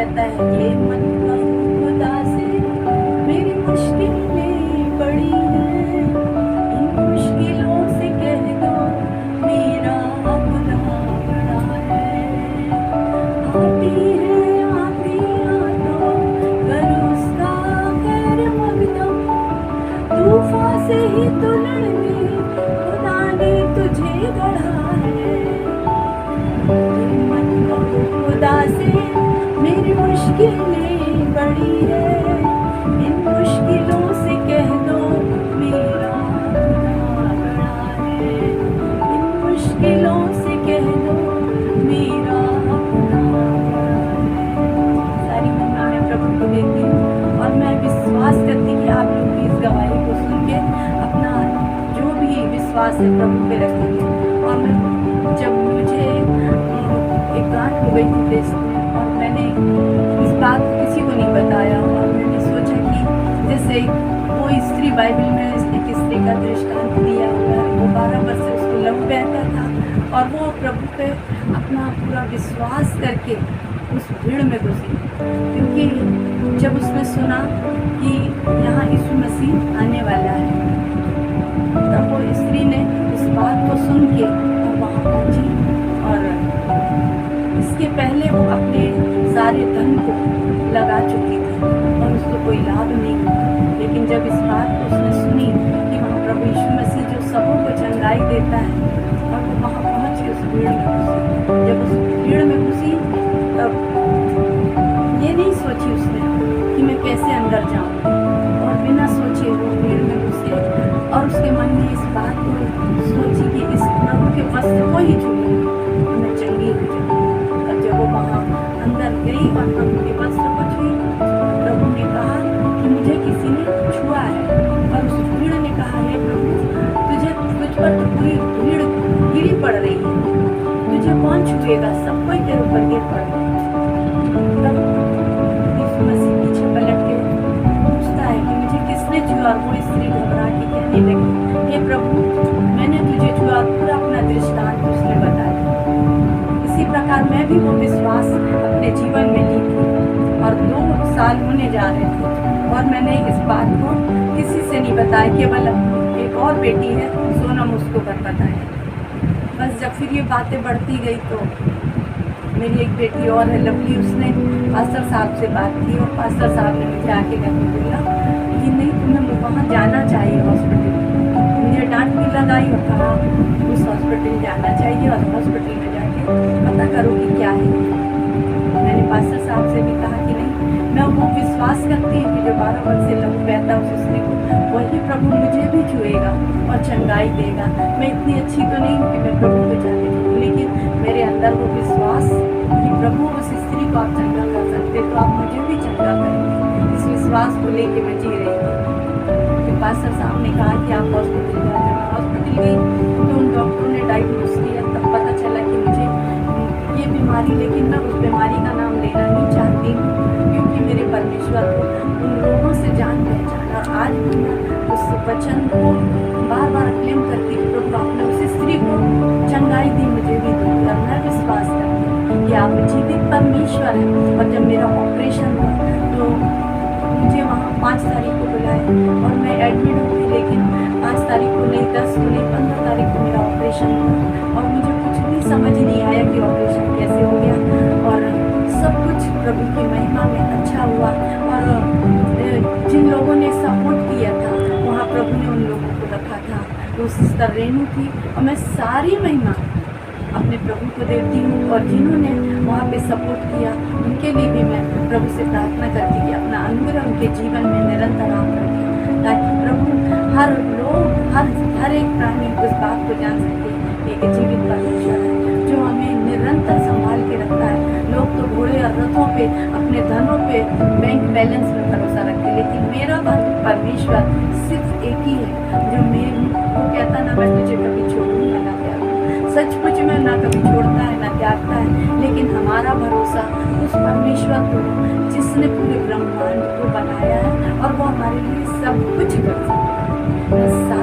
कहता है, ये मन कहूँ खुदा से मेरी मुश्किलें बड़ी हैं, इन मुश्किलों से कह दो मेरा खुदा बड़ा है। आती है आंधियाँ तो कर उसका खैर मकदम, तूफान से ही तो लड़ने खुदा ने तुझे गढ़ा है। मन कहूँ खुदा से मेरी मुश्किलें बड़ी है, इन मुश्किलों से कह दो मेरा खुदा बड़ा है। इन मुश्किलों से कह दो मेरा खुदा बड़ा है। सारी महिमा मैं प्रभु को देती हूँ और मैं विश्वास करती कि आप लोग भी इस गवाही को सुन के अपना जो भी विश्वास है प्रभु पे रखेंगे। और मैं जब मुझे एक गांठ हो गई थी ब्रेस्ट में और मैंने इस बात को किसी को नहीं बताया, और मैंने सोचा कि जैसे कोई स्त्री बाइबल में एक स्त्री का दृष्टांत दिया हुआ है, वो 12 वर्ष से उसको लहू बहता था और वो प्रभु पे अपना पूरा विश्वास करके उस भीड़ में घुसी, क्योंकि जब उसने सुना कि यहाँ यीशु मसीह आने वाला है, तब वो स्त्री ने इस बात को सुन के वहाँ पहुँची। और इसके पहले वो अपने सारे धन को लगा चुकी थी और उसको कोई लाभ नहीं हुआ, लेकिन जब इस बात को उसने सुनी कि वहाँ प्रभु यीशु मसीह जो सबों को चंगाई देता है, और वो वहाँ पहुँच के उस भीड़ में घुसी। जब उस भीड़ में घुसी तब ये नहीं सोची उसने कि मैं कैसे अंदर जाऊँ, और बिना सोचे वो भीड़ में घुसे और उसके मन में इस बात को सोची कि इस प्रभु के वस्त्र को ही छूऊंगी तो मैं चंगी हो जाऊँगी। और जब वो वहाँ अंदर गई और प्रभु के वस्त्र को छुई, प्रभु ने कहा कि मुझे किसी ने छुआ है, और उस भीड़ ने कहा, हे प्रभु तुझ पर तो पूरी भीड़ गिरी पड़ रही है, तुझे कौन छुएगा, सब कोई तेरे ऊपर गिर पड़ रहा है। तब यीशु मसीह पीछे पलट के पूछता है कि मुझे किसने छुआ, और वो स्त्री घबरा के कहने लगी, हे प्रभु मैंने तुझे छुआ। पूरा अपना दृष्टांत उसने बताया। इसी प्रकार मैं भी वो विश्वास अपने जीवन में ली थी, और 2 साल होने जा रहे थे और मैंने इस बात को किसी से नहीं बताया, केवल एक और बेटी है सोनम, उसको कर बताया। बस जब फिर ये बातें बढ़ती गई तो मेरी एक बेटी और है लवली, उसने पास्टर साहब से बात की और पास्टर साहब ने मुझे आके करके बोला कि नहीं तुम्हें वहाँ जाना चाहिए हॉस्पिटल। मुझे डांट भी लगाई और कहा उस हॉस्पिटल जाना चाहिए और हॉस्पिटल में जाके पता करो कि क्या है। मैंने पास्टर साहब से भी कहा कि नहीं, मैं वो विश्वास करती हूँ कि जो 12 वर्ष से लहू बहता उस स्त्री को वही प्रभु मुझे भी छुएगा और चंगाई देगा। मैं इतनी अच्छी तो नहीं हूँ कि मैं प्रभु को जाके छूँ, लेकिन मेरे अंदर वो विश्वास कि प्रभु उस स्त्री को आप चंगा कर सकते तो आप मुझे भी चंगा करेंगे, इस विश्वास को लेके मैं जी रही थी। फिर पास्टर साहब ने कहा कि आप हॉस्पिटल जा जाओ। हॉस्पिटल गई तो उन डॉक्टरों ने डायग्नोस किया, तब पता चला कि मुझे ये बीमारी, लेकिन मैं उस बीमारी का नाम लेना नहीं चाहती हूँ, क्योंकि मेरे परमेश्वर को उन लोगों से जान पहचान। और आज भी मैं उस वचन को बार बार क्लेम करती हूँ, प्रभु आपने उस स्त्री को चंगाई दी, मुझे भी दी। और मैं विश्वास करती हूँ कि आप जीवित परमेश्वर हैं। और जब मेरा ऑपरेशन हुआ तो मुझे वहाँ 5 तारीख को बुलाए और मैं एडमिट हुई, लेकिन 5 तारीख को नहीं, 10 को नहीं, 15 तारीख को मेरा ऑपरेशन हुआ और मुझे कुछ भी समझ नहीं आया कि ऑपरेशन कैसे हो गया। और सब कुछ प्रभु की महिमा में अच्छा हुआ। और जिन लोगों ने सपोर्ट किया था वहाँ प्रभु ने उन लोगों को रखा था। वो सिस्टर रेनू थी, और मैं सारी महिमा अपने प्रभु को देती हूँ। और जिन्होंने वहाँ पे सपोर्ट किया उनके लिए भी मैं प्रभु से प्रार्थना करती कि अपना अनुग्रह उनके जीवन में निरंतर आप रखें, ताकि प्रभु हर लोग हर एक प्राणी उस बात को जान सके कि एक जीवित परमेश्वर है जो हमें निरंतर संभाल के रखता है। लोग तो घोड़े और रथों पे, अपने धनों पे, बैंक बैलेंस में भरोसा रखते, लेकिन मेरा परमेश्वर सिर्फ एक ही है जो वो कहता ना मैं तुझे कभी छोड़ूंगा ना त्यागूंगा। सचमुच में ना कभी छोड़ता है ना त्यागता है, लेकिन हमारा भरोसा उस परमेश्वर को जिसने पूरे ब्रह्मांड को बनाया है और वो हमारे लिए सब कुछ कर सकता है।